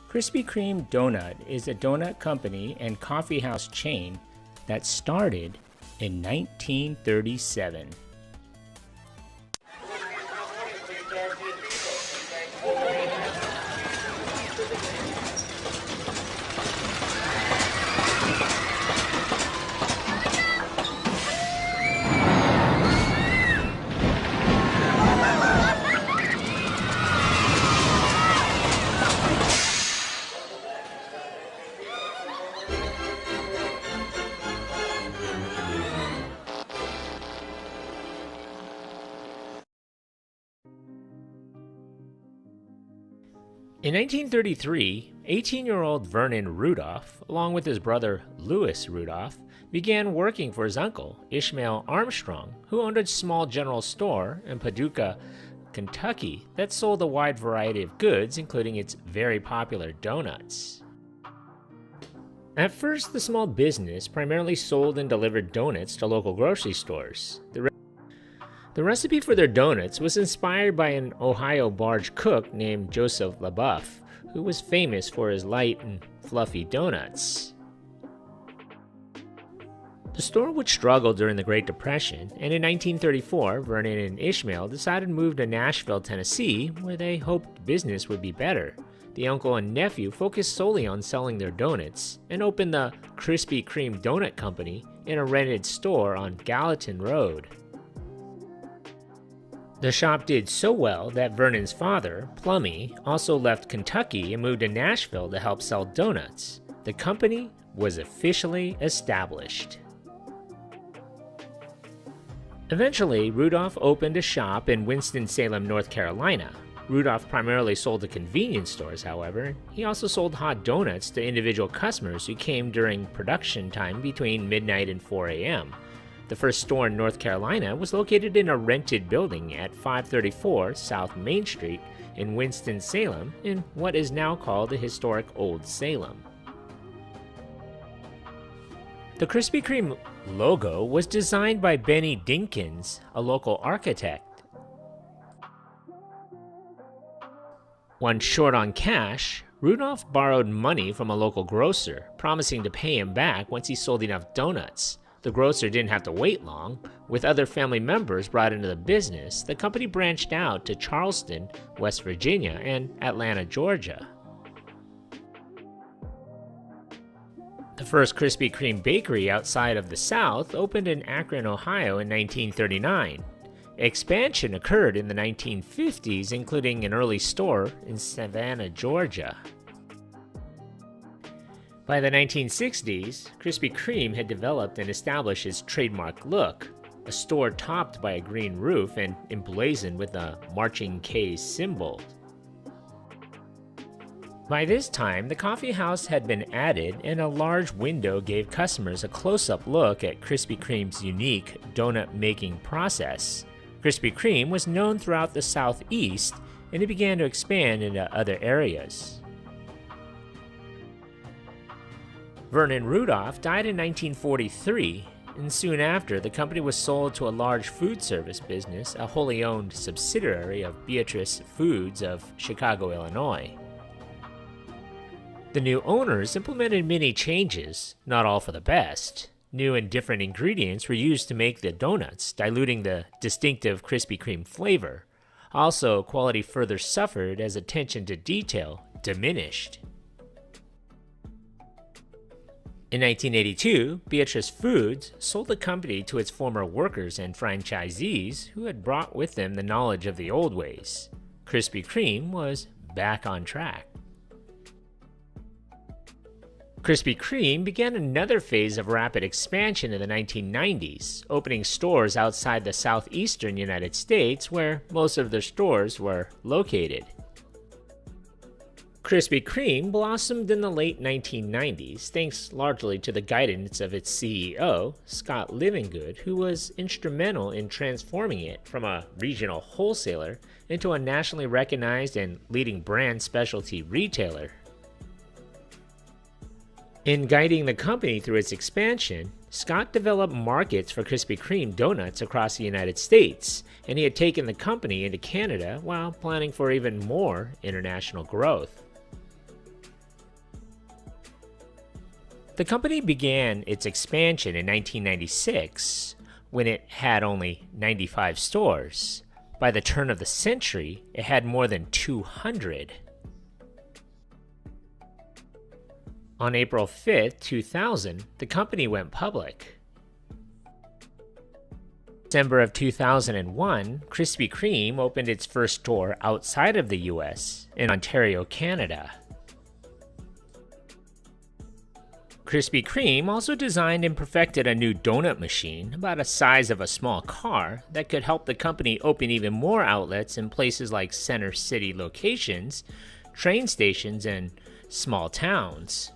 Krispy Kreme Donut is a donut company and coffeehouse chain that started in 1937. In 1933, 18-year-old Vernon Rudolph, along with his brother Louis Rudolph, began working for his uncle, Ishmael Armstrong, who owned a small general store in Paducah, Kentucky, that sold a wide variety of goods, including its very popular donuts. At first, the small business primarily sold and delivered donuts to local grocery stores. The recipe for their donuts was inspired by an Ohio barge cook named Joseph LaBeouf, who was famous for his light and fluffy donuts. The store would struggle during the Great Depression, and in 1934, Vernon and Ishmael decided to move to Nashville, Tennessee, where they hoped business would be better. The uncle and nephew focused solely on selling their donuts and opened the Krispy Kreme Donut Company in a rented store on Gallatin Road. The shop did so well that Vernon's father, Plummy, also left Kentucky and moved to Nashville to help sell donuts. The company was officially established. Eventually, Rudolph opened a shop in Winston-Salem, North Carolina. Rudolph primarily sold to convenience stores, however. He also sold hot donuts to individual customers who came during production time between midnight and 4 a.m. The first store in North Carolina was located in a rented building at 534 South Main Street in Winston-Salem, in what is now called the historic Old Salem. The Krispy Kreme logo was designed by Benny Dinkins, a local architect. Once short on cash, Rudolph borrowed money from a local grocer, promising to pay him back once he sold enough donuts. The grocer didn't have to wait long. With other family members brought into the business, the company branched out to Charleston, West Virginia, and Atlanta, Georgia. The first Krispy Kreme bakery outside of the South opened in Akron, Ohio in 1939. Expansion occurred in the 1950s, including an early store in Savannah, Georgia. By the 1960s, Krispy Kreme had developed and established its trademark look, a store topped by a green roof and emblazoned with a marching K symbol. By this time, the coffee house had been added, and a large window gave customers a close-up look at Krispy Kreme's unique donut-making process. Krispy Kreme was known throughout the Southeast, and it began to expand into other areas. Vernon Rudolph died in 1943, and soon after, the company was sold to a large food service business, a wholly owned subsidiary of Beatrice Foods of Chicago, Illinois. The new owners implemented many changes, not all for the best. New and different ingredients were used to make the donuts, diluting the distinctive Krispy Kreme flavor. Also, quality further suffered as attention to detail diminished. In 1982, Beatrice Foods sold the company to its former workers and franchisees who had brought with them the knowledge of the old ways. Krispy Kreme was back on track. Krispy Kreme began another phase of rapid expansion in the 1990s, opening stores outside the southeastern United States where most of their stores were located. Krispy Kreme blossomed in the late 1990s thanks largely to the guidance of its CEO, Scott Livingood, who was instrumental in transforming it from a regional wholesaler into a nationally recognized and leading brand specialty retailer. In guiding the company through its expansion, Scott developed markets for Krispy Kreme donuts across the United States, and he had taken the company into Canada while planning for even more international growth. The company began its expansion in 1996 when it had only 95 stores. By the turn of the century, it had more than 200. On April 5, 2000, the company went public. December of 2001, Krispy Kreme opened its first store outside of the US in Ontario, Canada. Krispy Kreme also designed and perfected a new donut machine about the size of a small car that could help the company open even more outlets in places like center city locations, train stations, and small towns.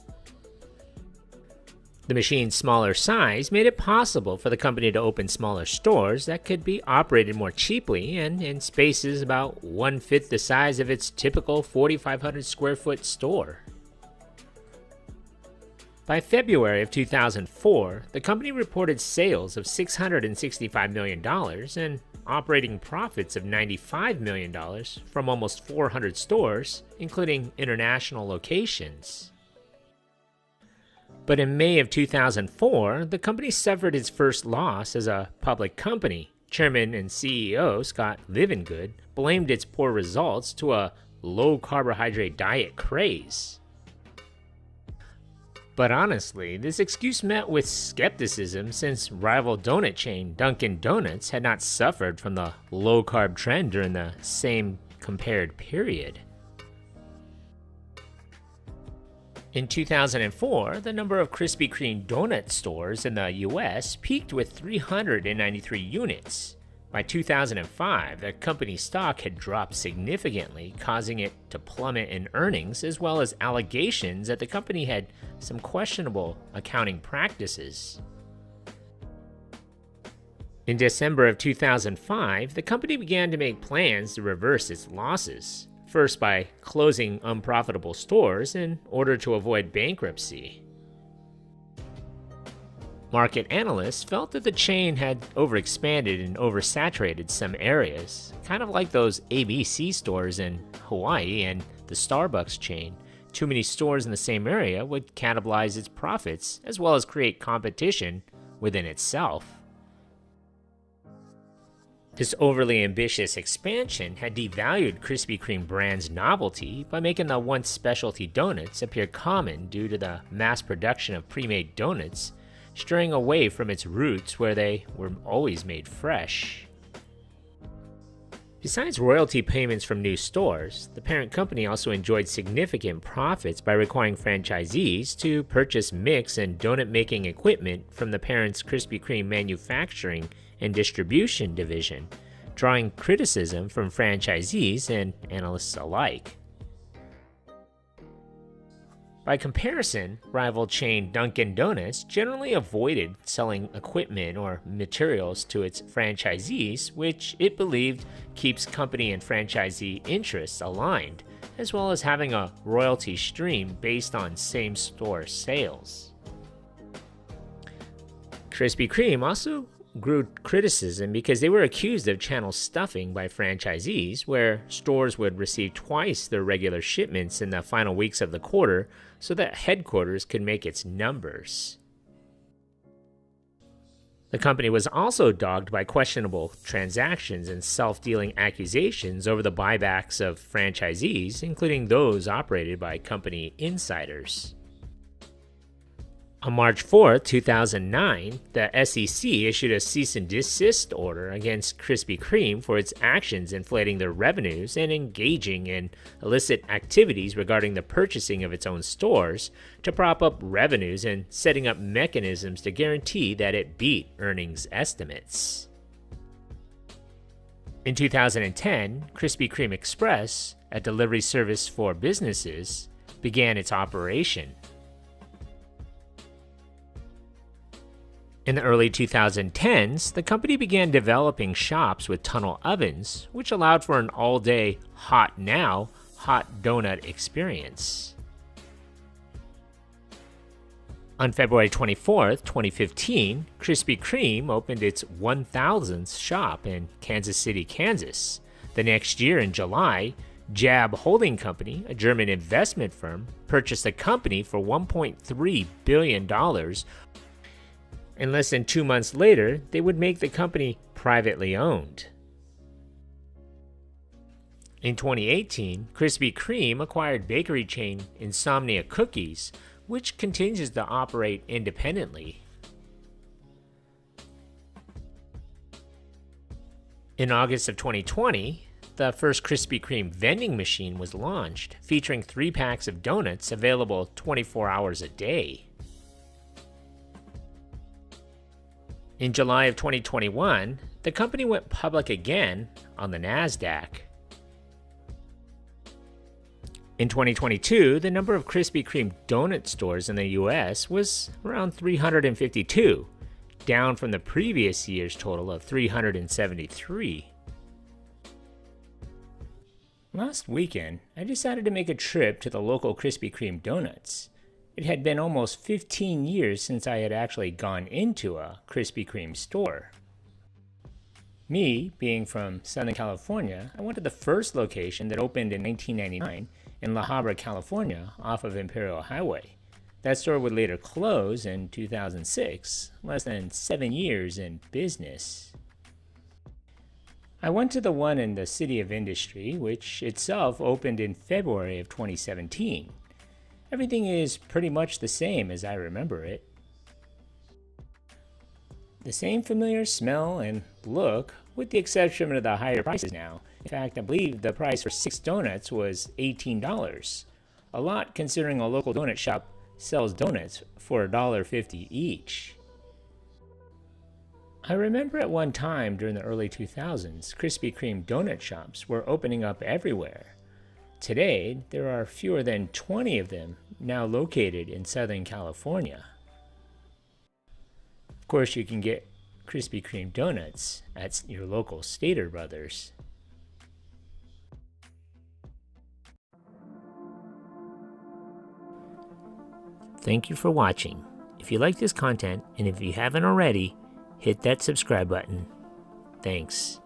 The machine's smaller size made it possible for the company to open smaller stores that could be operated more cheaply and in spaces about 1/5 the size of its typical 4,500 square foot store. By February of 2004, the company reported sales of $665 million and operating profits of $95 million from almost 400 stores, including international locations. But in May of 2004, the company suffered its first loss as a public company. Chairman and CEO Scott Livengood blamed its poor results to a low-carbohydrate diet craze. But honestly, this excuse met with skepticism since rival donut chain Dunkin' Donuts had not suffered from the low-carb trend during the same compared period. In 2004, the number of Krispy Kreme donut stores in the US peaked with 393 units. By 2005, the company's stock had dropped significantly, causing it to plummet in earnings, as well as allegations that the company had some questionable accounting practices. In December of 2005, the company began to make plans to reverse its losses, first by closing unprofitable stores in order to avoid bankruptcy. Market analysts felt that the chain had overexpanded and oversaturated some areas, kind of like those ABC stores in Hawaii and the Starbucks chain. Too many stores in the same area would cannibalize its profits, as well as create competition within itself. This overly ambitious expansion had devalued Krispy Kreme brand's novelty by making the once specialty donuts appear common due to the mass production of pre-made donuts, straying away from its roots where they were always made fresh. Besides royalty payments from new stores, the parent company also enjoyed significant profits by requiring franchisees to purchase mix and donut-making equipment from the parent's Krispy Kreme manufacturing and distribution division, drawing criticism from franchisees and analysts alike. By comparison, rival chain Dunkin' Donuts generally avoided selling equipment or materials to its franchisees, which it believed keeps company and franchisee interests aligned, as well as having a royalty stream based on same-store sales. Krispy Kreme also grew criticism because they were accused of channel stuffing by franchisees, where stores would receive twice their regular shipments in the final weeks of the quarter so that headquarters could make its numbers. The company was also dogged by questionable transactions and self-dealing accusations over the buybacks of franchisees, including those operated by company insiders. On March 4, 2009, the SEC issued a cease and desist order against Krispy Kreme for its actions inflating their revenues and engaging in illicit activities regarding the purchasing of its own stores to prop up revenues and setting up mechanisms to guarantee that it beat earnings estimates. In 2010, Krispy Kreme Express, a delivery service for businesses, began its operation. In the early 2010s, the company began developing shops with tunnel ovens, which allowed for an all-day hot now, hot donut experience. On February 24, 2015, Krispy Kreme opened its 1,000th shop in Kansas City, Kansas. The next year in July, Jab Holding Company, a German investment firm, purchased the company for $1.3 billion. And less than 2 months later, they would make the company privately owned. In 2018, Krispy Kreme acquired bakery chain Insomnia Cookies, which continues to operate independently. In August of 2020, the first Krispy Kreme vending machine was launched, featuring 3 packs of donuts available 24 hours a day. In July of 2021, the company went public again on the NASDAQ. In 2022, the number of Krispy Kreme donut stores in the US was around 352, down from the previous year's total of 373. Last weekend, I decided to make a trip to the local Krispy Kreme donuts. It had been almost 15 years since I had actually gone into a Krispy Kreme store. Me, being from Southern California, I went to the first location that opened in 1999 in La Habra, California, off of Imperial Highway. That store would later close in 2006, less than 7 years in business. I went to the one in the City of Industry, which itself opened in February of 2017. Everything is pretty much the same as I remember it. The same familiar smell and look, with the exception of the higher prices now. In fact, I believe the price for 6 donuts was $18. A lot considering a local donut shop sells donuts for $1.50 each. I remember at one time during the early 2000s, Krispy Kreme donut shops were opening up everywhere. Today, there are fewer than 20 of them now located in Southern California. Of course, you can get Krispy Kreme donuts at your local Stater Brothers. Thank you for watching. If you like this content, and if you haven't already, hit that subscribe button. Thanks.